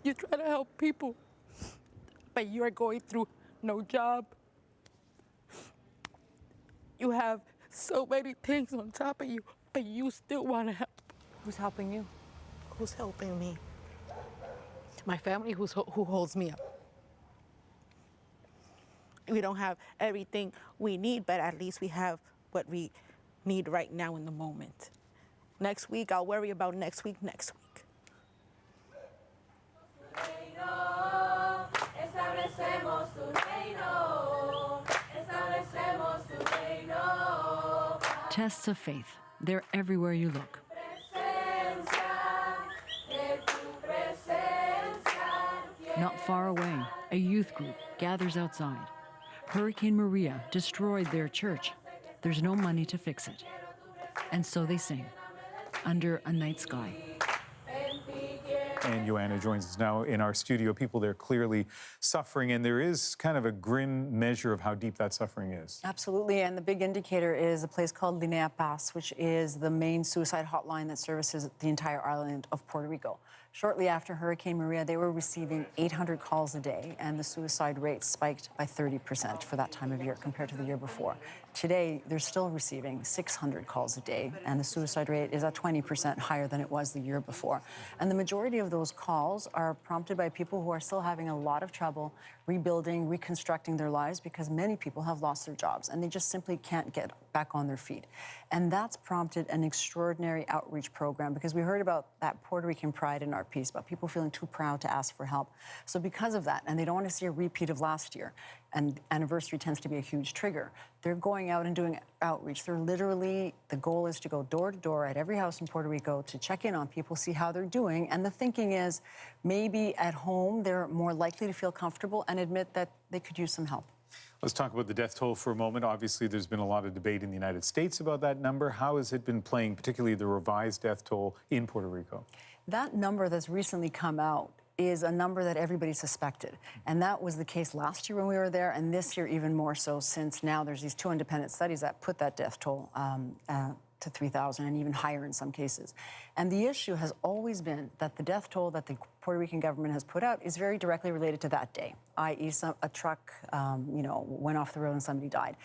You try to help people, but you are going through no job. You have so many things on top of you, but you still want to help. Who's helping you? Who's helping me? My family who holds me up. We don't have everything we need, but at least we have what we need right now in the moment. Next week, I'll worry about next week. Tests of faith, they're everywhere you look. Not far away, a youth group gathers outside. Hurricane Maria destroyed their church. There's no money to fix it. And so they sing, Under a Night Sky. And Joanna joins us now in our studio. People there clearly suffering, and there is kind of a grim measure of how deep that suffering is. Absolutely, and the big indicator is a place called Linea Paz, which is the main suicide hotline that services the entire island of Puerto Rico. Shortly after Hurricane Maria, they were receiving 800 calls a day, and the suicide rate spiked by 30% for that time of year compared to the year before. Today, they're still receiving 600 calls a day, and the suicide rate is at 20% higher than it was the year before. And the majority of those calls are prompted by people who are still having a lot of trouble rebuilding, reconstructing their lives, because many people have lost their jobs, and they just simply can't get back on their feet. And that's prompted an extraordinary outreach program, because we heard about that Puerto Rican pride in our piece, about people feeling too proud to ask for help. So because of that, and they don't want to see a repeat of last year, and anniversary tends to be a huge trigger, they're going out and doing outreach. They're literally, the goal is to go door to door at every house in Puerto Rico to check in on people, see how they're doing. And the thinking is maybe at home they're more likely to feel comfortable and admit that they could use some help. Let's talk about the death toll for a moment. Obviously, there's been a lot of debate in the United States about that number. How has it been playing, particularly the revised death toll in Puerto Rico? That number that's recently come out is a number that everybody suspected. And that was the case last year when we were there, and this year even more so, since now there's these 2 independent studies that put that death toll to 3,000 and even higher in some cases. And the issue has always been that the death toll that the Puerto Rican government has put out is very directly related to that day, i.e. a truck went off the road and somebody died.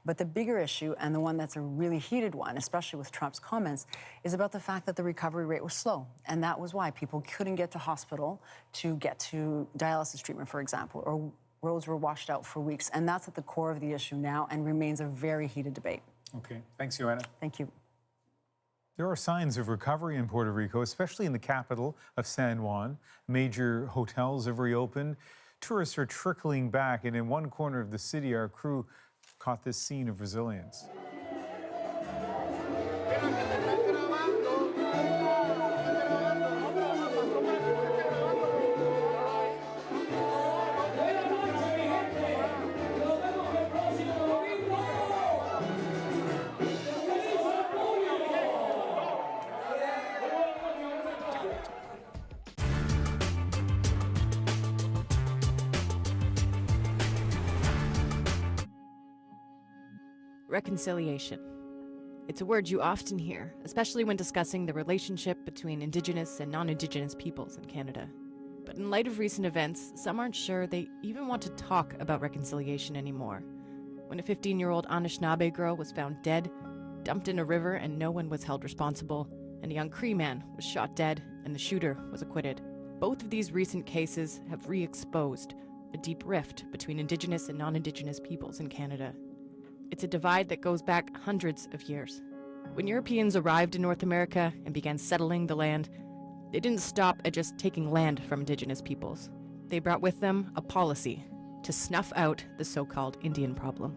But the bigger issue, and the one that's a really heated one, especially with Trump's comments, is about the fact that the recovery rate was slow. And that was why people couldn't get to hospital to get to dialysis treatment, for example, or roads were washed out for weeks. And that's at the core of the issue now and remains a very heated debate. Okay, thanks, Joanna. Thank you. There are signs of recovery in Puerto Rico, especially in the capital of San Juan. Major hotels have reopened. Tourists are trickling back, and in one corner of the city, our crew caught this scene of resilience. Reconciliation. It's a word you often hear, especially when discussing the relationship between Indigenous and non-Indigenous peoples in Canada. But in light of recent events, some aren't sure they even want to talk about reconciliation anymore. When a 15-year-old Anishinaabe girl was found dead, dumped in a river and no one was held responsible, and a young Cree man was shot dead and the shooter was acquitted. Both of these recent cases have re-exposed a deep rift between Indigenous and non-Indigenous peoples in Canada. It's a divide that goes back hundreds of years. When Europeans arrived in North America and began settling the land, they didn't stop at just taking land from Indigenous peoples. They brought with them a policy to snuff out the so-called Indian problem.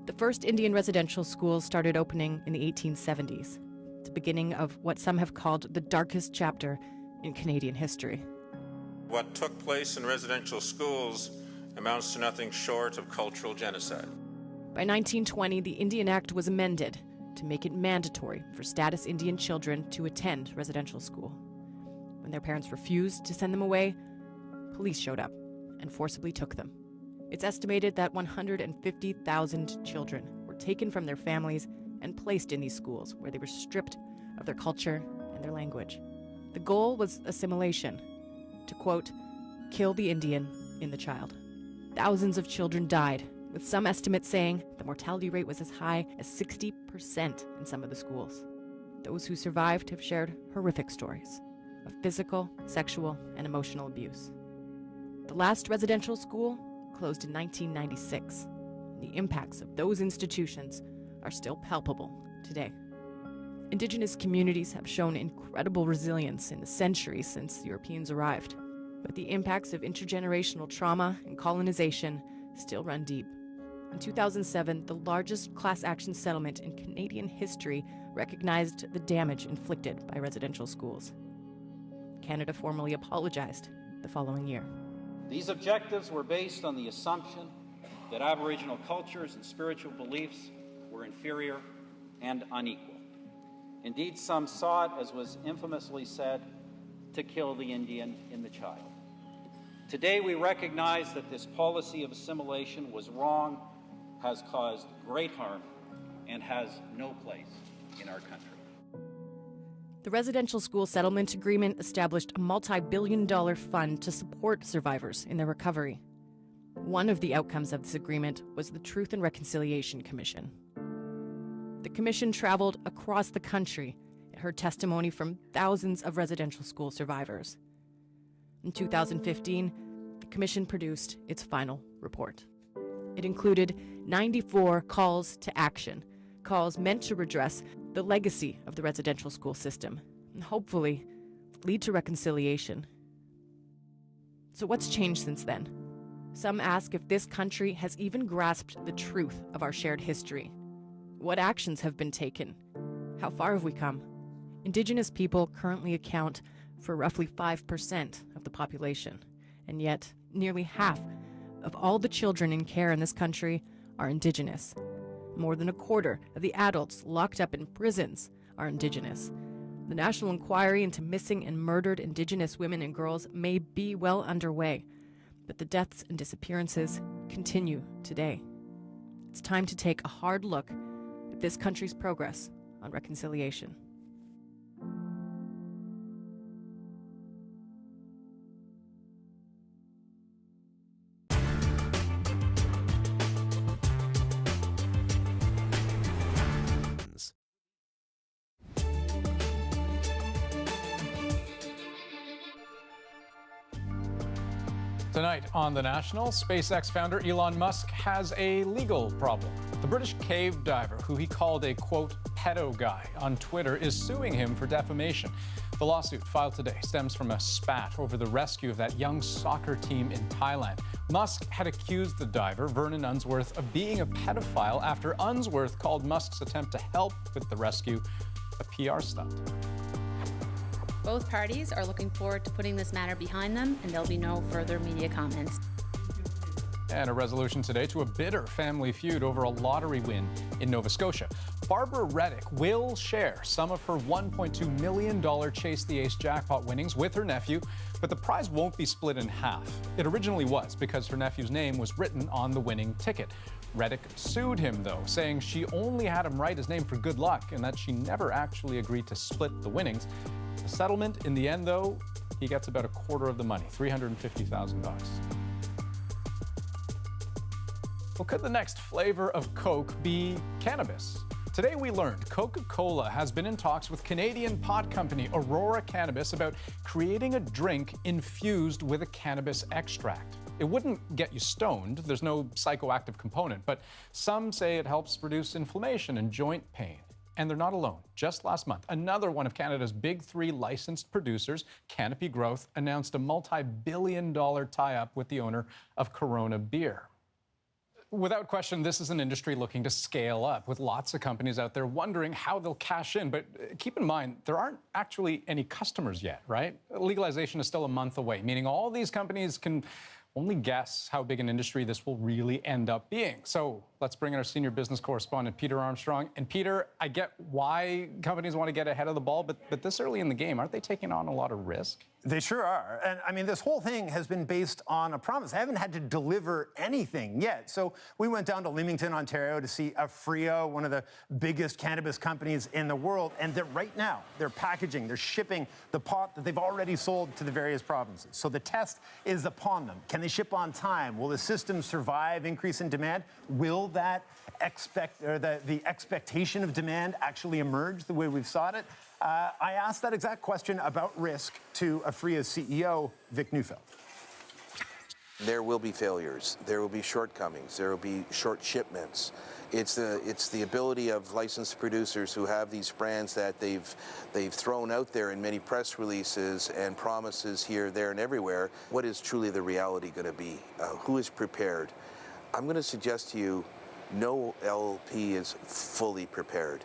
The first Indian residential schools started opening in the 1870s, the beginning of what some have called the darkest chapter in Canadian history. What took place in residential schools amounts to nothing short of cultural genocide. By 1920, the Indian Act was amended to make it mandatory for status Indian children to attend residential school. When their parents refused to send them away, police showed up and forcibly took them. It's estimated that 150,000 children were taken from their families and placed in these schools where they were stripped of their culture and their language. The goal was assimilation, to quote, kill the Indian in the child. Thousands of children died, with some estimates saying the mortality rate was as high as 60% in some of the schools. Those who survived have shared horrific stories of physical, sexual, and emotional abuse. The last residential school closed in 1996. The impacts of those institutions are still palpable today. Indigenous communities have shown incredible resilience in the centuries since Europeans arrived, but the impacts of intergenerational trauma and colonization still run deep. In 2007, the largest class action settlement in Canadian history recognized the damage inflicted by residential schools. Canada formally apologized the following year. These objectives were based on the assumption that Aboriginal cultures and spiritual beliefs were inferior and unequal. Indeed, some sought, as was infamously said, to kill the Indian in the child. Today, we recognize that this policy of assimilation was wrong, has caused great harm, and has no place in our country. The residential school settlement agreement established a multi-billion-dollar fund to support survivors in their recovery. One of the outcomes of this agreement was the Truth and Reconciliation Commission. The commission traveled across the country and heard testimony from thousands of residential school survivors. In 2015, the commission produced its final report. It included 94 calls to action, calls meant to redress the legacy of the residential school system, and hopefully lead to reconciliation. So what's changed since then? Some ask if this country has even grasped the truth of our shared history. What actions have been taken? How far have we come? Indigenous people currently account for roughly 5% of the population, and yet nearly half of all the children in care in this country are Indigenous. More than a quarter of the adults locked up in prisons are Indigenous. The National Inquiry into Missing and Murdered Indigenous Women and Girls may be well underway, but the deaths and disappearances continue today. It's time to take a hard look at this country's progress on reconciliation. Tonight on The National, SpaceX founder Elon Musk has a legal problem. The British cave diver, who he called a, quote, pedo guy on Twitter, is suing him for defamation. The lawsuit filed today stems from a spat over the rescue of that young soccer team in Thailand. Musk had accused the diver, Vernon Unsworth, of being a pedophile after Unsworth called Musk's attempt to help with the rescue a PR stunt. Both parties are looking forward to putting this matter behind them, and there'll be no further media comments. And a resolution today to a bitter family feud over a lottery win in Nova Scotia. Barbara Reddick will share some of her $1.2 million Chase the Ace jackpot winnings with her nephew, but the prize won't be split in half. It originally was because her nephew's name was written on the winning ticket. Reddick sued him, though, saying she only had him write his name for good luck and that she never actually agreed to split the winnings. The settlement, in the end, though, he gets about a quarter of the money, $350,000. Well, could the next flavor of Coke be cannabis? Today we learned Coca-Cola has been in talks with Canadian pot company Aurora Cannabis about creating a drink infused with a cannabis extract. It wouldn't get you stoned, there's no psychoactive component, but some say it helps reduce inflammation and joint pain. And they're not alone. Just last month, another one of Canada's big three licensed producers, Canopy Growth, announced a multi-billion-dollar tie-up with the owner of Corona Beer. Without question, this is an industry looking to scale up, with lots of companies out there wondering how they'll cash in. But keep in mind, there aren't actually any customers yet, right? Legalization is still a month away, meaning all these companies can only guess how big an industry this will really end up being. So let's bring in our senior business correspondent, Peter Armstrong. And Peter, I get why companies want to get ahead of the ball, but this early in the game, aren't they taking on a lot of risk? They sure are. And I mean, this whole thing has been based on a promise. They haven't had to deliver anything yet. So we went down to Leamington, Ontario to see Aphria, one of the biggest cannabis companies in the world. And right now, they're packaging, they're shipping the pot that they've already sold to the various provinces. So the test is upon them. Can they ship on time? Will the system survive increase in demand? Will that the expectation of demand actually emerge the way we've sought it? I asked that exact question about risk to Aphria's CEO, Vic Neufeld. There will be failures. There will be shortcomings. There will be short shipments. It's the ability of licensed producers who have these brands that they've thrown out there in many press releases and promises here, there, and everywhere. What is truly the reality going to be? Who is prepared? I'm going to suggest to you, no LP is fully prepared.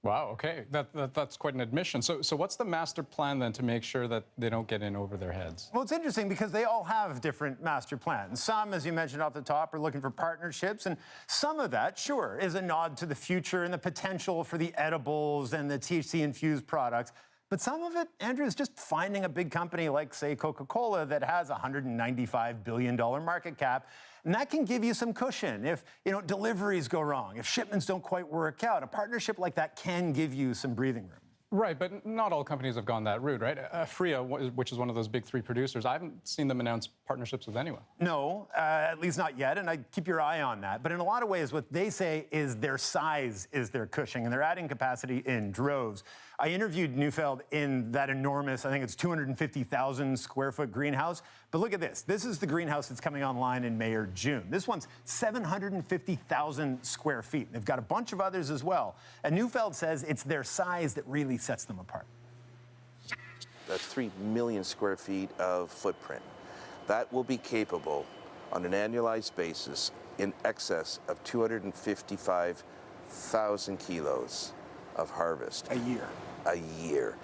Wow, okay, that's quite an admission. So what's the master plan then to make sure that they don't get in over their heads? Well, it's interesting because they all have different master plans. Some, as you mentioned off the top, are looking for partnerships, and some of that, sure, is a nod to the future and the potential for the edibles and the THC-infused products. But some of it, Andrew, is just finding a big company like, say, Coca-Cola that has a $195 billion market cap. And that can give you some cushion if, deliveries go wrong, if shipments don't quite work out. A partnership like that can give you some breathing room. Right, but not all companies have gone that route, right? Aphria, which is one of those big three producers, I haven't seen them announce partnerships with anyone. No, at least not yet, and I keep your eye on that. But in a lot of ways, what they say is their size is their cushion, and they're adding capacity in droves. I interviewed Neufeld in that enormous, I think it's 250,000 square foot greenhouse. But look at this. This is the greenhouse that's coming online in May or June. This one's 750,000 square feet. They've got a bunch of others as well. And Neufeld says it's their size that really sets them apart. That's 3 million square feet of footprint. That will be capable on an annualized basis in excess of 255,000 kilos of harvest. A year. A year.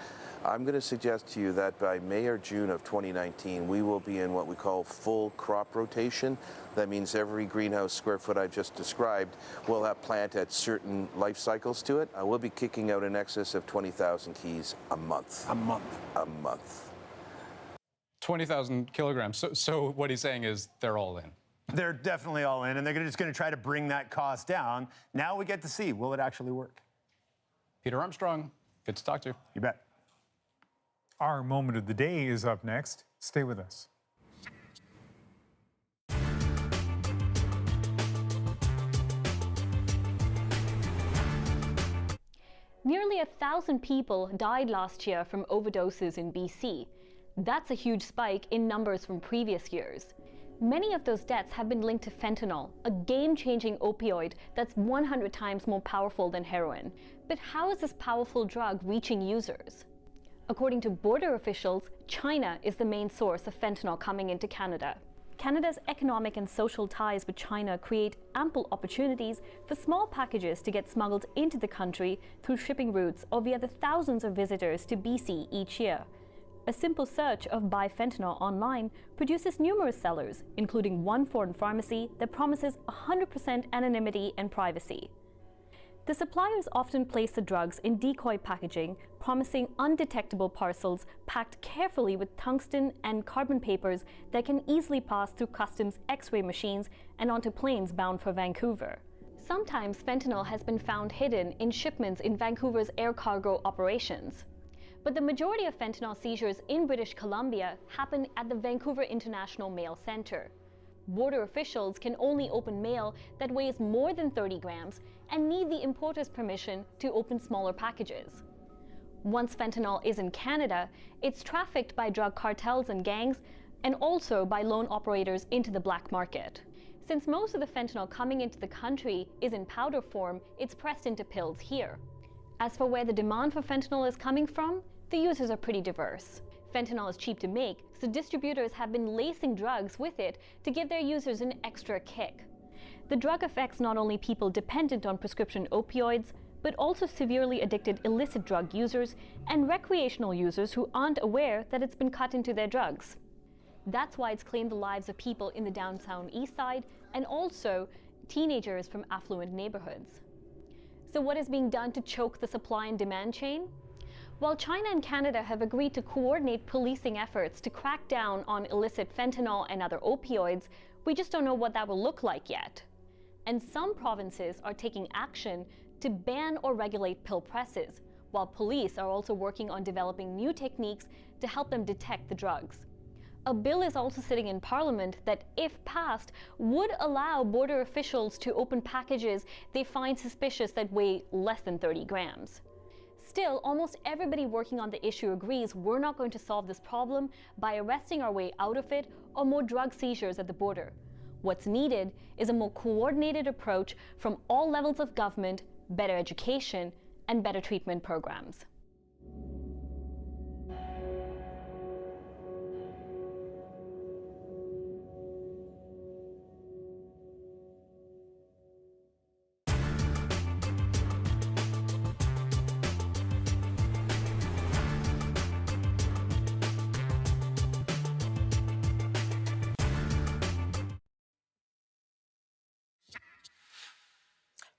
I'm going to suggest to you that by May or June of 2019, we will be in what we call full crop rotation. That means every greenhouse square foot I just described will have plant at certain life cycles to it. We'll be kicking out in excess of 20,000 keys a month. A month. A month. 20,000 kilograms. So what he's saying is they're all in. They're definitely all in, and they're just going to try to bring that cost down. Now we get to see, will it actually work? Peter Armstrong, good to talk to you. You bet. Our moment of the day is up next. Stay with us. Nearly 1,000 people died last year from overdoses in BC. That's a huge spike in numbers from previous years. Many of those deaths have been linked to fentanyl, a game-changing opioid that's 100 times more powerful than heroin. But how is this powerful drug reaching users? According to border officials, China is the main source of fentanyl coming into Canada. Canada's economic and social ties with China create ample opportunities for small packages to get smuggled into the country through shipping routes or via the thousands of visitors to BC each year. A simple search of buy fentanyl online produces numerous sellers, including one foreign pharmacy that promises 100% anonymity and privacy. The suppliers often place the drugs in decoy packaging, promising undetectable parcels packed carefully with tungsten and carbon papers that can easily pass through customs X-ray machines and onto planes bound for Vancouver. Sometimes fentanyl has been found hidden in shipments in Vancouver's air cargo operations. But the majority of fentanyl seizures in British Columbia happen at the Vancouver International Mail Centre. Border officials can only open mail that weighs more than 30 grams and need the importer's permission to open smaller packages. Once fentanyl is in Canada, it's trafficked by drug cartels and gangs, and also by loan operators into the black market. Since most of the fentanyl coming into the country is in powder form, it's pressed into pills here. As for where the demand for fentanyl is coming from, the users are pretty diverse. Fentanyl is cheap to make, so distributors have been lacing drugs with it to give their users an extra kick. The drug affects not only people dependent on prescription opioids, but also severely addicted illicit drug users and recreational users who aren't aware that it's been cut into their drugs. That's why it's claimed the lives of people in the downtown east side and also teenagers from affluent neighborhoods. So what is being done to choke the supply and demand chain? While China and Canada have agreed to coordinate policing efforts to crack down on illicit fentanyl and other opioids, we just don't know what that will look like yet. And some provinces are taking action to ban or regulate pill presses, while police are also working on developing new techniques to help them detect the drugs. A bill is also sitting in Parliament that, if passed, would allow border officials to open packages they find suspicious that weigh less than 30 grams. Still, almost everybody working on the issue agrees we're not going to solve this problem by arresting our way out of it or more drug seizures at the border. What's needed is a more coordinated approach from all levels of government, better education, and better treatment programs.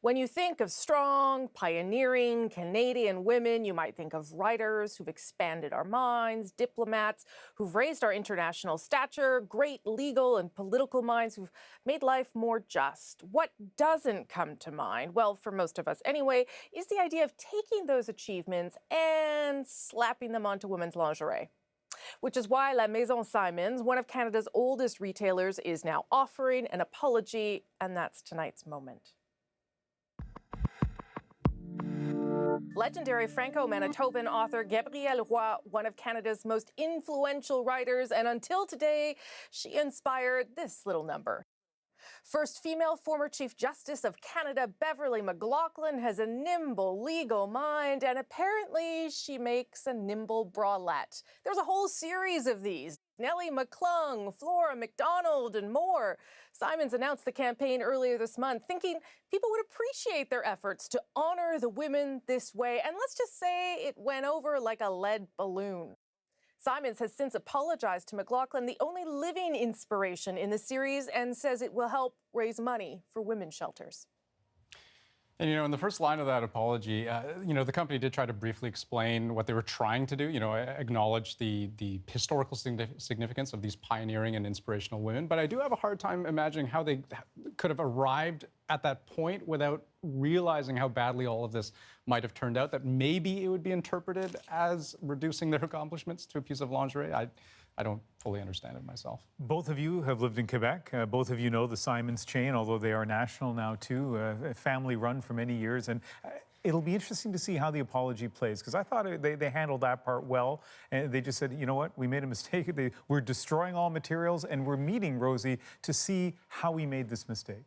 When you think of strong, pioneering Canadian women, you might think of writers who've expanded our minds, diplomats who've raised our international stature, great legal and political minds who've made life more just. What doesn't come to mind, well, for most of us anyway, is the idea of taking those achievements and slapping them onto women's lingerie. Which is why La Maison Simons, one of Canada's oldest retailers, is now offering an apology, and that's tonight's moment. Legendary Franco-Manitoban author Gabrielle Roy, one of Canada's most influential writers, and until today, she inspired this little number. First female former Chief Justice of Canada, Beverly McLaughlin, has a nimble legal mind, and apparently she makes a nimble bralette. There's a whole series of these. Nellie McClung, Flora McDonald, and more. Simons announced the campaign earlier this month, thinking people would appreciate their efforts to honor the women this way. And let's just say it went over like a lead balloon. Simons has since apologized to McLaughlin, the only living inspiration in the series, and says it will help raise money for women's shelters. And, in the first line of that apology, the company did try to briefly explain what they were trying to do, acknowledge the historical significance of these pioneering and inspirational women. But I do have a hard time imagining how they could have arrived at that point without realizing how badly all of this might have turned out, that maybe it would be interpreted as reducing their accomplishments to a piece of lingerie. I don't fully understand it myself. Both of you have lived in Quebec. Both of you know the Simons chain, although they are national now too, family run for many years. And It'll be interesting to see how the apology plays, because I thought they handled that part well, and they just said, you know what, we made a mistake. We're destroying all materials, and we're meeting Rosie to see how we made this mistake.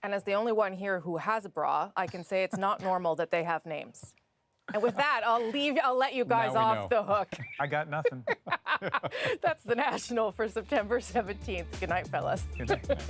And as the only one here who has a bra, I can say it's not normal that they have names. And with that, I'll let you guys off the hook. I got nothing. That's the National for September 17th. Good night, fellas. Good night.